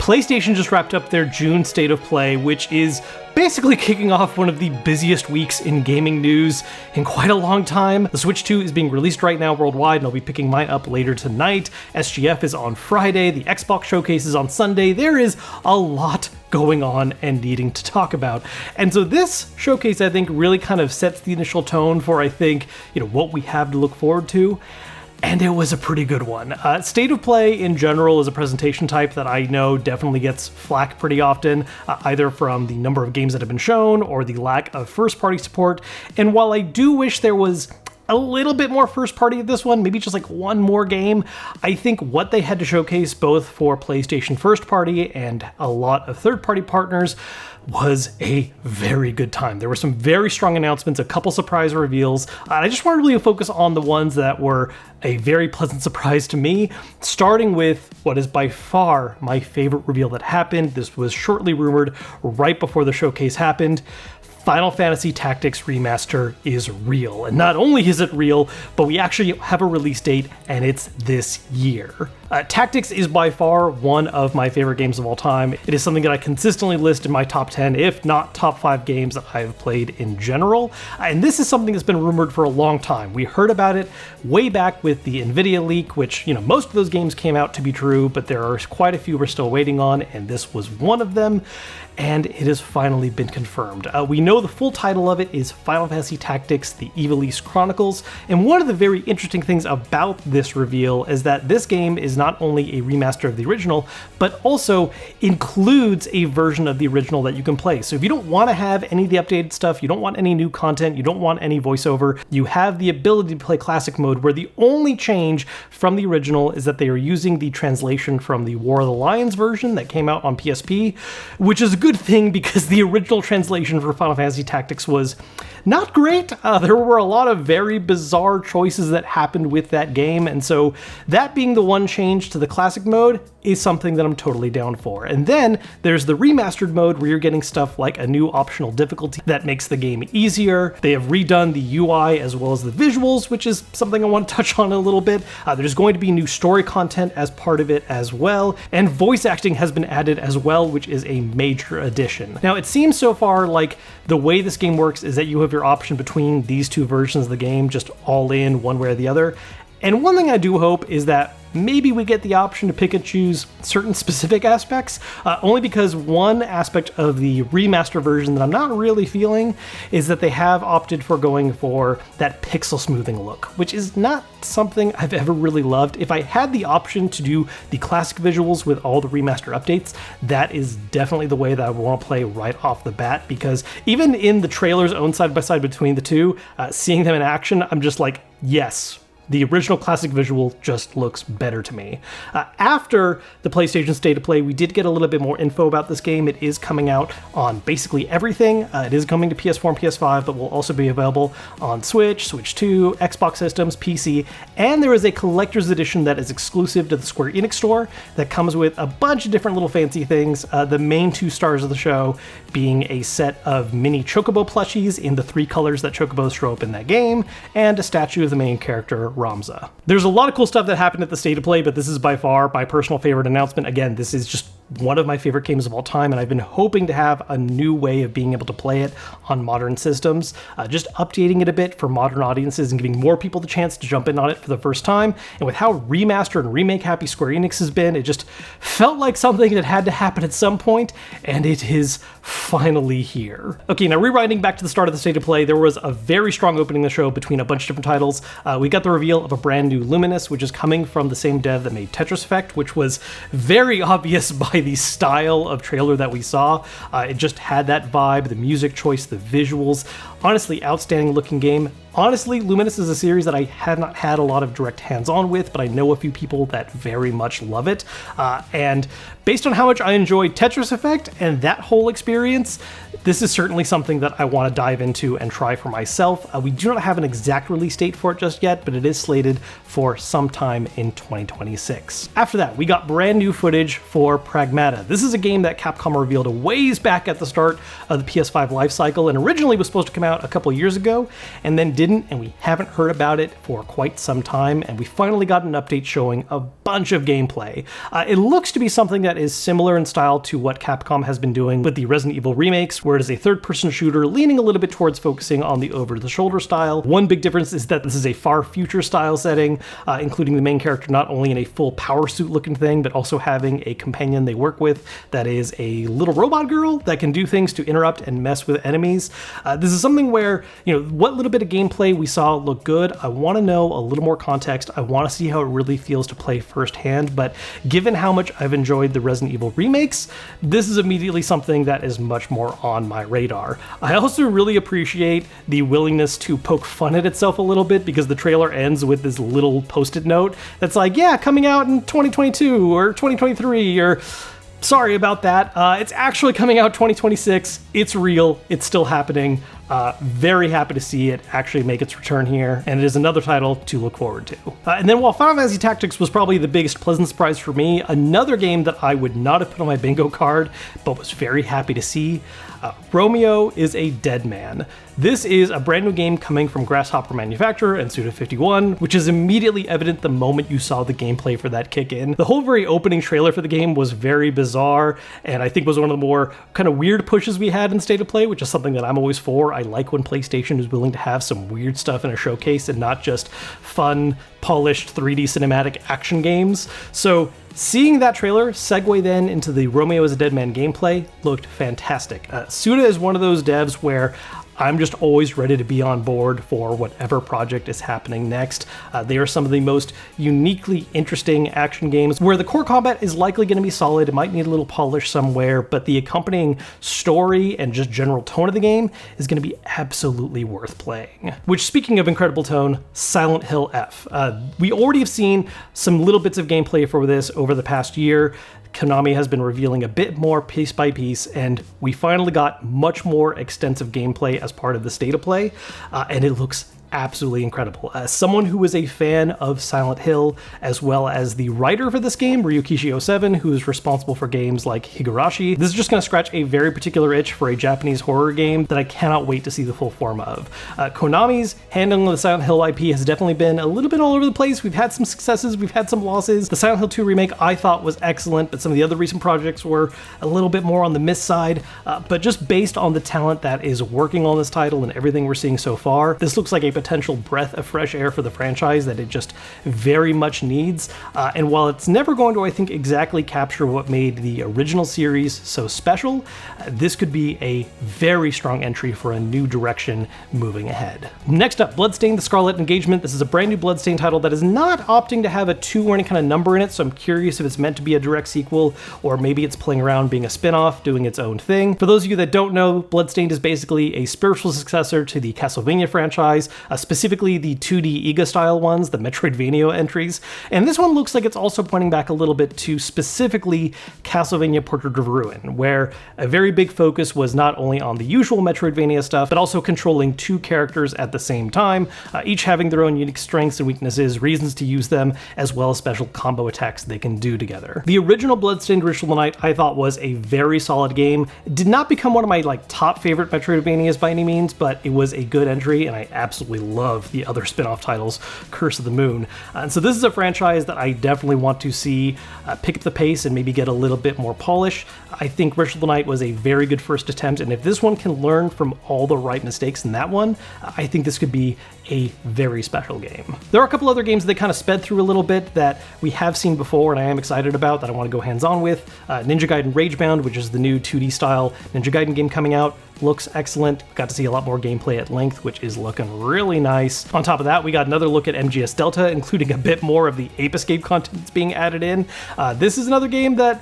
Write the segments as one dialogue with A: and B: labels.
A: PlayStation just wrapped up their June State of Play, which is basically kicking off one of the busiest weeks in gaming news in quite a long time. The Switch 2 is being released right now worldwide, and I'll be picking mine up later tonight. SGF is on Friday, the Xbox Showcase is on Sunday. There is a lot going on and needing to talk about. And so this showcase, I think, really kind of sets the initial tone for, I think, what we have to look forward to. And it was a pretty good one. State of Play in general is a presentation type that I know definitely gets flack pretty often, either from the number of games that have been shown or the lack of first-party support. And while I do wish there was a little bit more first party of this one, maybe just like one more game, I think what they had to showcase both for PlayStation first party and a lot of third party partners was a very good time. There were some very strong announcements, a couple surprise reveals, and I just want to really focus on the ones that were a very pleasant surprise to me, starting with what is by far my favorite reveal that happened. This was shortly rumored right before the showcase happened. Final Fantasy Tactics Remastered is real. And not only is it real, but we actually have a release date, and it's this year. Tactics is by far one of my favorite games of all time. It is something that I consistently list in my top 10, if not top 5 games that I've played in general. And this is something that's been rumored for a long time. We heard about it way back with the Nvidia leak, which, most of those games came out to be true, but there are quite a few we're still waiting on, and this was one of them. And it has finally been confirmed. We know the full title of it is Final Fantasy Tactics: The Ivalice Chronicles, and one of the very interesting things about this reveal is that this game is not only a remaster of the original, but also includes a version of the original that you can play. So if you don't want to have any of the updated stuff, you don't want any new content, you don't want any voiceover, you have the ability to play classic mode, where the only change from the original is that they are using the translation from the War of the Lions version that came out on PSP, which is a good thing because the original translation for Final Fantasy Tactics was not great. There were a lot of very bizarre choices that happened with that game, and so that being the one change to the classic mode is something that I'm totally down for. And then there's the remastered mode where you're getting stuff like a new optional difficulty that makes the game easier. They have redone the UI as well as the visuals, which is something I want to touch on a little bit. There's going to be new story content as part of it as well, and voice acting has been added as well, which is a major addition. Now, it seems so far like the way this game works is that you have your option between these two versions of the game, just all in one way or the other. And one thing I do hope is that maybe we get the option to pick and choose certain specific aspects, only because one aspect of the remaster version that I'm not really feeling is that they have opted for going for that pixel smoothing look, which is not something I've ever really loved. If I had the option to do the classic visuals with all the remaster updates, that is definitely the way that I want to play right off the bat, because even in the trailers owned side by side between the two, seeing them in action, I'm just like, yes, the original classic visual just looks better to me. After the PlayStation State of Play, we did get a little bit more info about this game. It is coming out on basically everything. It is coming to PS4 and PS5, but will also be available on Switch, Switch 2, Xbox systems, PC, and there is a collector's edition that is exclusive to the Square Enix store that comes with a bunch of different little fancy things. The main 2 stars of the show being a set of mini Chocobo plushies in the 3 colors that Chocobos show up in that game, and a statue of the main character, Ramza. There's a lot of cool stuff that happened at the State of Play, but this is by far my personal favorite announcement. Again, this is just one of my favorite games of all time, and I've been hoping to have a new way of being able to play it on modern systems, just updating it a bit for modern audiences and giving more people the chance to jump in on it for the first time. And with how remaster and remake happy Square Enix has been, it just felt like something that had to happen at some point, and it is finally here. Okay, now rewinding back to the start of the State of Play, there was a very strong opening of the show between a bunch of different titles. We got the reveal of a brand new Luminous, which is coming from the same dev that made Tetris Effect, which was very obvious by the style of trailer that we saw. It just had that vibe, the music choice, the visuals. Honestly, outstanding looking game. Honestly, Luminous is a series that I have not had a lot of direct hands-on with, but I know a few people that very much love it. And based on how much I enjoyed Tetris Effect and that whole experience, this is certainly something that I want to dive into and try for myself. We do not have an exact release date for it just yet, but it is slated for sometime in 2026. After that, we got brand new footage for Pragmata. This is a game that Capcom revealed a ways back at the start of the PS5 lifecycle, and originally was supposed to come out a couple years ago, and then didn't, and we haven't heard about it for quite some time, and we finally got an update showing a bunch of gameplay. It looks to be something that is similar in style to what Capcom has been doing with the Resident Evil remakes, where it is a third-person shooter leaning a little bit towards focusing on the over-the-shoulder style. One big difference is that this is a far future style setting, including the main character not only in a full power suit looking thing, but also having a companion they work with that is a little robot girl that can do things to interrupt and mess with enemies. This is something where, what little bit of gameplay we saw looked good. I want to know a little more context. I want to see how it really feels to play firsthand, but given how much I've enjoyed the Resident Evil remakes, this is immediately something that is much more on my radar. I also really appreciate the willingness to poke fun at itself a little bit, because the trailer ends with this little post-it note that's like, yeah, coming out in 2022 or 2023, or sorry about that. It's actually coming out 2026. It's real. It's still happening. Very happy to see it actually make its return here, and it is another title to look forward to. And then while Final Fantasy Tactics was probably the biggest pleasant surprise for me, another game that I would not have put on my bingo card, but was very happy to see, Romeo is a Dead Man. This is a brand new game coming from Grasshopper manufacturer and Suda51, which is immediately evident the moment you saw the gameplay for that kick in. The whole very opening trailer for the game was very bizarre, and I think was one of the more kind of weird pushes we had in State of Play, which is something that I'm always for. I like when PlayStation is willing to have some weird stuff in a showcase and not just fun, polished 3D cinematic action games. So seeing that trailer segue then into the Romeo is a Dead Man gameplay looked fantastic. Suda is one of those devs where I'm just always ready to be on board for whatever project is happening next. They are some of the most uniquely interesting action games where the core combat is likely going to be solid. It might need a little polish somewhere, but the accompanying story and just general tone of the game is going to be absolutely worth playing. Which, speaking of incredible tone, Silent Hill F. We already have seen some little bits of gameplay for this over the past year. Konami has been revealing a bit more piece by piece, and we finally got much more extensive gameplay as part of the State of Play, and it looks absolutely incredible. As someone who is a fan of Silent Hill, as well as the writer for this game, Ryukishi07, who is responsible for games like Higurashi, this is just going to scratch a very particular itch for a Japanese horror game that I cannot wait to see the full form of. Konami's handling of the Silent Hill IP has definitely been a little bit all over the place. We've had some successes, we've had some losses. The Silent Hill 2 remake I thought was excellent, but some of the other recent projects were a little bit more on the miss side. But just based on the talent that is working on this title and everything we're seeing so far, this looks like a potential breath of fresh air for the franchise that it just very much needs. And while it's never going to, I think, exactly capture what made the original series so special, this could be a very strong entry for a new direction moving ahead. Next up, Bloodstained: The Scarlet Engagement. This is a brand new Bloodstained title that is not opting to have a 2 or any kind of number in it, so I'm curious if it's meant to be a direct sequel, or maybe it's playing around being a spin-off, doing its own thing. For those of you that don't know, Bloodstained is basically a spiritual successor to the Castlevania franchise, specifically the 2D Iga style ones, the Metroidvania entries, and this one looks like it's also pointing back a little bit to specifically Castlevania Portrait of Ruin, where a very big focus was not only on the usual Metroidvania stuff, but also controlling 2 characters at the same time, each having their own unique strengths and weaknesses, reasons to use them, as well as special combo attacks they can do together. The original Bloodstained: Ritual of the Night I thought was a very solid game. It did not become one of my top favorite Metroidvanias by any means, but it was a good entry, and I absolutely love the other spin-off titles, Curse of the Moon. And so this is a franchise that I definitely want to see pick up the pace and maybe get a little bit more polish. I think Ritual of the Night was a very good first attempt, and if this one can learn from all the right mistakes in that one, I think this could be a very special game. There are a couple other games that they kind of sped through a little bit that we have seen before and I am excited about that I want to go hands-on with. Ninja Gaiden Ragebound, which is the new 2D style Ninja Gaiden game coming out, looks excellent. Got to see a lot more gameplay at length, which is looking really nice. On top of that, we got another look at MGS Delta, including a bit more of the Ape Escape content that's being added in. This is another game that,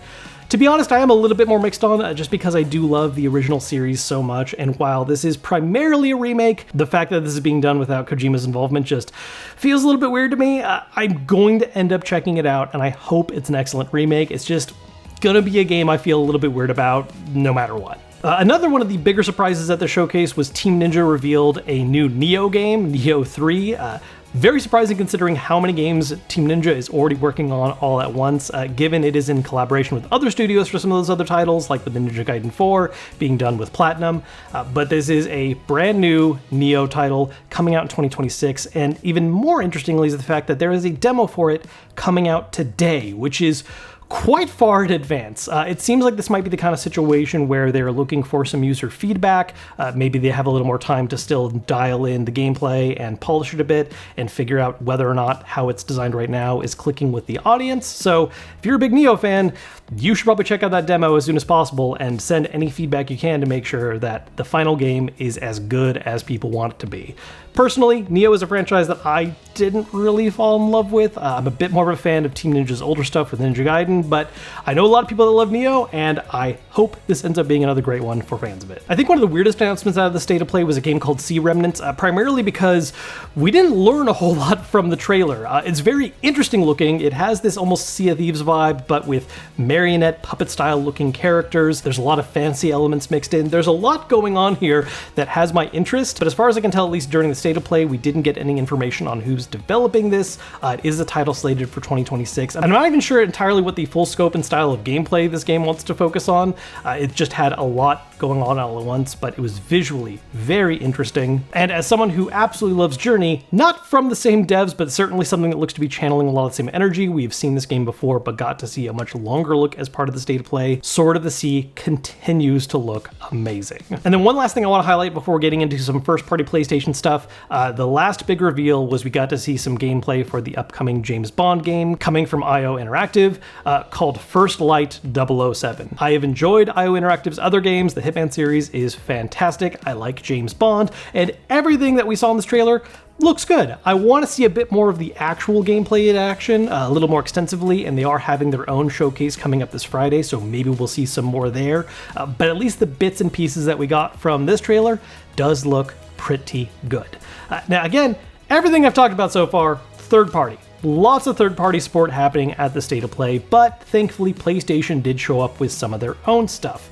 A: to be honest, I am a little bit more mixed on, just because I do love the original series so much, and while this is primarily a remake, the fact that this is being done without Kojima's involvement just feels a little bit weird to me. I'm going to end up checking it out, and I hope it's an excellent remake. It's just gonna be a game I feel a little bit weird about no matter what. Another one of the bigger surprises at the showcase was Team Ninja revealed a new Nioh game, Nioh 3. Very surprising considering how many games Team Ninja is already working on all at once, given it is in collaboration with other studios for some of those other titles, like the Ninja Gaiden 4 being done with Platinum. But this is a brand new Nioh title coming out in 2026, and even more interestingly is the fact that there is a demo for it coming out today, which is quite far in advance. It seems like this might be the kind of situation where they're looking for some user feedback. Maybe they have a little more time to still dial in the gameplay and polish it a bit and figure out whether or not how it's designed right now is clicking with the audience. So if you're a big Nioh fan, you should probably check out that demo as soon as possible and send any feedback you can to make sure that the final game is as good as people want it to be. Personally, Nioh is a franchise that I didn't really fall in love with. I'm a bit more of a fan of Team Ninja's older stuff with Ninja Gaiden, but I know a lot of people that love Nioh, and I hope this ends up being another great one for fans of it. I think one of the weirdest announcements out of the State of Play was a game called Sea Remnants, primarily because we didn't learn a whole lot from the trailer. It's very interesting looking. It has this almost Sea of Thieves vibe, but with marionette puppet style looking characters. There's a lot of fancy elements mixed in. There's a lot going on here that has my interest, but as far as I can tell, at least during the State of Play, we didn't get any information on who's developing this. It is a title slated for 2026. I'm not even sure entirely what the full scope and style of gameplay this game wants to focus on. It just had a lot going on all at once, but it was visually very interesting. And as someone who absolutely loves Journey, not from the same devs, but certainly something that looks to be channeling a lot of the same energy. We have seen this game before, but got to see a much longer look as part of the State of Play. Sword of the Sea continues to look amazing. And then one last thing I want to highlight before getting into some first-party PlayStation stuff, the last big reveal was we got to see some gameplay for the upcoming James Bond game coming from IO Interactive called First Light 007. I have enjoyed IO Interactive's other games. The Hitman series is fantastic. I like James Bond, and everything that we saw in this trailer looks good. I want to see a bit more of the actual gameplay in action, a little more extensively, and they are having their own showcase coming up this Friday, so maybe we'll see some more there. But at least the bits and pieces that we got from this trailer does look pretty good. Now again, everything I've talked about so far, third party. Lots of third-party support happening at the State of Play, but thankfully PlayStation did show up with some of their own stuff.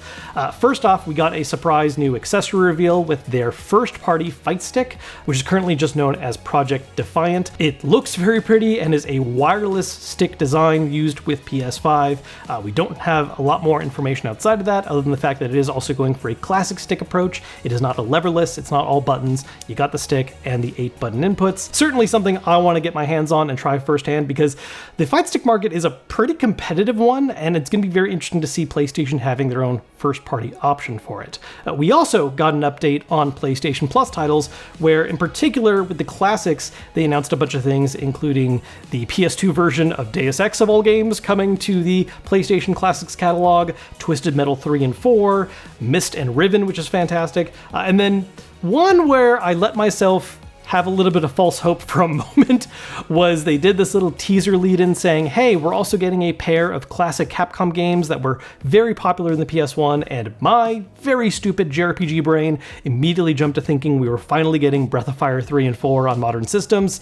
A: First off, we got a surprise new accessory reveal with their first-party fight stick, which is currently just known as Project Defiant. It looks very pretty and is a wireless stick design used with PS5. We don't have a lot more information outside of that, other than the fact that it is also going for a classic stick approach. It is not a leverless, it's not all buttons. You got the stick and the 8-button inputs. Certainly something I want to get my hands on and try firsthand, because the fight stick market is a pretty competitive one, and it's going to be very interesting to see PlayStation having their own first-party option for it. We also got an update on PlayStation Plus titles, where in particular with the classics, they announced a bunch of things, including the PS2 version of Deus Ex of all games coming to the PlayStation Classics catalog, Twisted Metal 3 and 4, Myst and Riven, which is fantastic, and then one where I let myself have a little bit of false hope for a moment was they did this little teaser lead-in saying, hey, we're also getting a pair of classic Capcom games that were very popular in the PS1, and my very stupid JRPG brain immediately jumped to thinking we were finally getting Breath of Fire 3 and 4 on modern systems.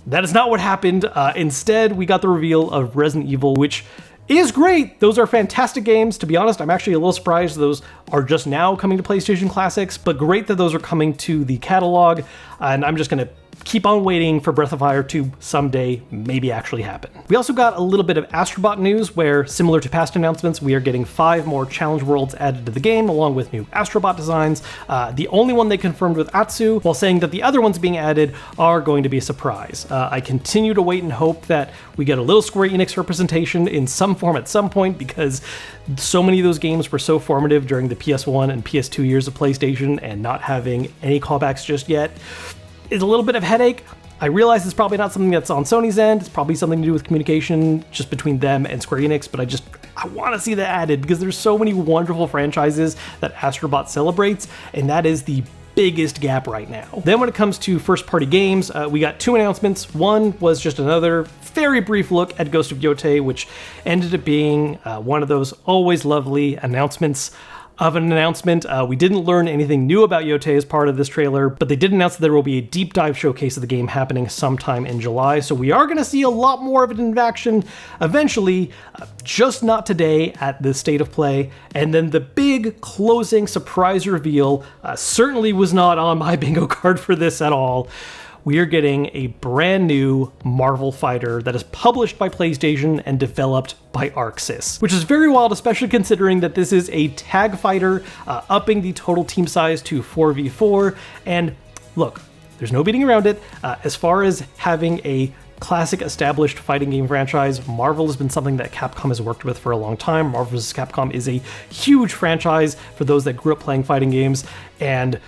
A: That is not what happened. Instead, we got the reveal of Resident Evil, which is great. Those are fantastic games. To be honest, I'm actually a little surprised those are just now coming to PlayStation Classics, but great that those are coming to the catalog, and I'm just gonna keep on waiting for Breath of Fire to someday maybe actually happen. We also got a little bit of Astrobot news where, similar to past announcements, we are getting 5 more challenge worlds added to the game along with new Astrobot designs. The only one they confirmed with Atsu, while saying that the other ones being added are going to be a surprise. I continue to wait and hope that we get a little Square Enix representation in some form at some point, because so many of those games were so formative during the PS1 and PS2 years of PlayStation, and not having any callbacks just yet is a little bit of a headache. I realize it's probably not something that's on Sony's end. It's probably something to do with communication just between them and Square Enix, but I want to see that added because there's so many wonderful franchises that Astrobot celebrates, and that is the biggest gap right now. Then when it comes to first-party games, we got 2 announcements. One was just another very brief look at Ghost of Yotei, which ended up being one of those always lovely announcements. of an announcement. We didn't learn anything new about Yote as part of this trailer, but they did announce that there will be a deep dive showcase of the game happening sometime in July, so we are going to see a lot more of it in action eventually, just not today at the State of Play. And then the big closing surprise reveal certainly was not on my bingo card for this at all. We are getting a brand new Marvel fighter that is published by PlayStation and developed by ArcSys, which is very wild, especially considering that this is a tag fighter, upping the total team size to 4v4. And look, there's no beating around it. As far as having a classic established fighting game franchise, Marvel has been something that Capcom has worked with for a long time. Marvel vs. Capcom is a huge franchise for those that grew up playing fighting games, and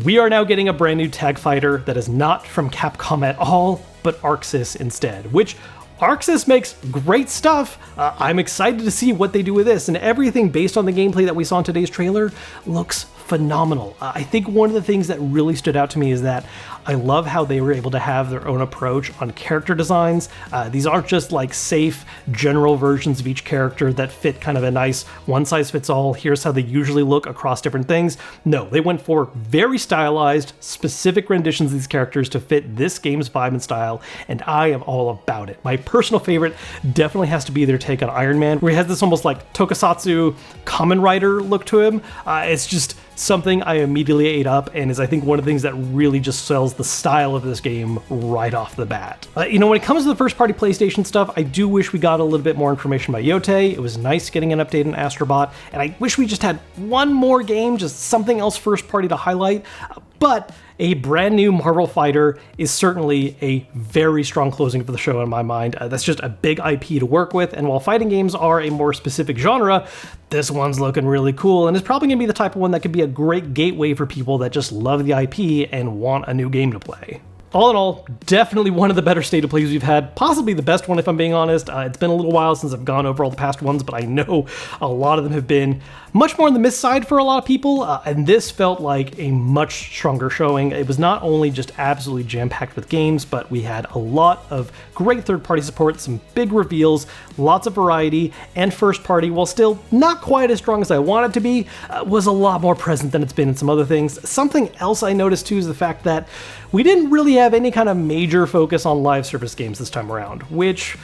A: we are now getting a brand new tag fighter that is not from Capcom at all, but ArcSys instead, which ArcSys makes great stuff. I'm excited to see what they do with this, and everything based on the gameplay that we saw in today's trailer looks phenomenal. I think one of the things that really stood out to me is that I love how they were able to have their own approach on character designs. These aren't just like safe general versions of each character that fit kind of a nice one-size-fits-all, here's how they usually look across different things. No, they went for very stylized, specific renditions of these characters to fit this game's vibe and style, and I am all about it. My personal favorite definitely has to be their take on Iron Man, where he has this almost like tokusatsu Kamen Rider look to him. It's just something I immediately ate up, and is I think one of the things that really just sells the style of this game right off the bat. When it comes to the first-party PlayStation stuff, I do wish we got a little bit more information about Yote. It was nice getting an update on Astrobot, and I wish we just had one more game, just something else first-party to highlight. But a brand new Marvel fighter is certainly a very strong closing for the show in my mind. That's just a big IP to work with, and while fighting games are a more specific genre, this one's looking really cool, and it's probably going to be the type of one that could be a great gateway for people that just love the IP and want a new game to play. All in all, definitely one of the better State of Plays we've had, possibly the best one if I'm being honest. It's been a little while since I've gone over all the past ones, but I know a lot of them have been much more on the miss side for a lot of people, and this felt like a much stronger showing. It was not only just absolutely jam-packed with games, but we had a lot of great third-party support, some big reveals, lots of variety, and first-party, while still not quite as strong as I want it to be, was a lot more present than it's been in some other things. Something else I noticed too is the fact that we didn't really have any kind of major focus on live service games this time around, which,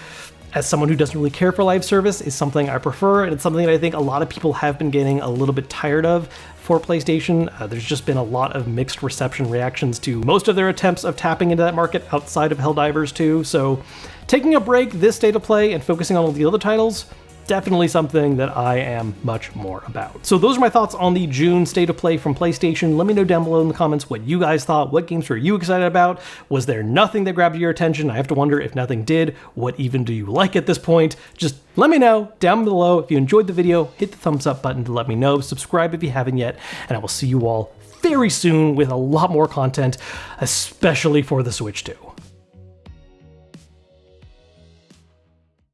A: as someone who doesn't really care for live service, is something I prefer, and it's something that I think a lot of people have been getting a little bit tired of for PlayStation. There's just been a lot of mixed reception reactions to most of their attempts of tapping into that market outside of Helldivers 2, so taking a break this State of Play and focusing on all the other titles, definitely something that I am much more about. So those are my thoughts on the June State of Play from PlayStation. Let me know down below in the comments what you guys thought. What games were you excited about? Was there nothing that grabbed your attention? I have to wonder if nothing did. What even do you like at this point? Just let me know down below. If you enjoyed the video, hit the thumbs up button to let me know. Subscribe if you haven't yet, and I will see you all very soon with a lot more content, especially for the Switch 2.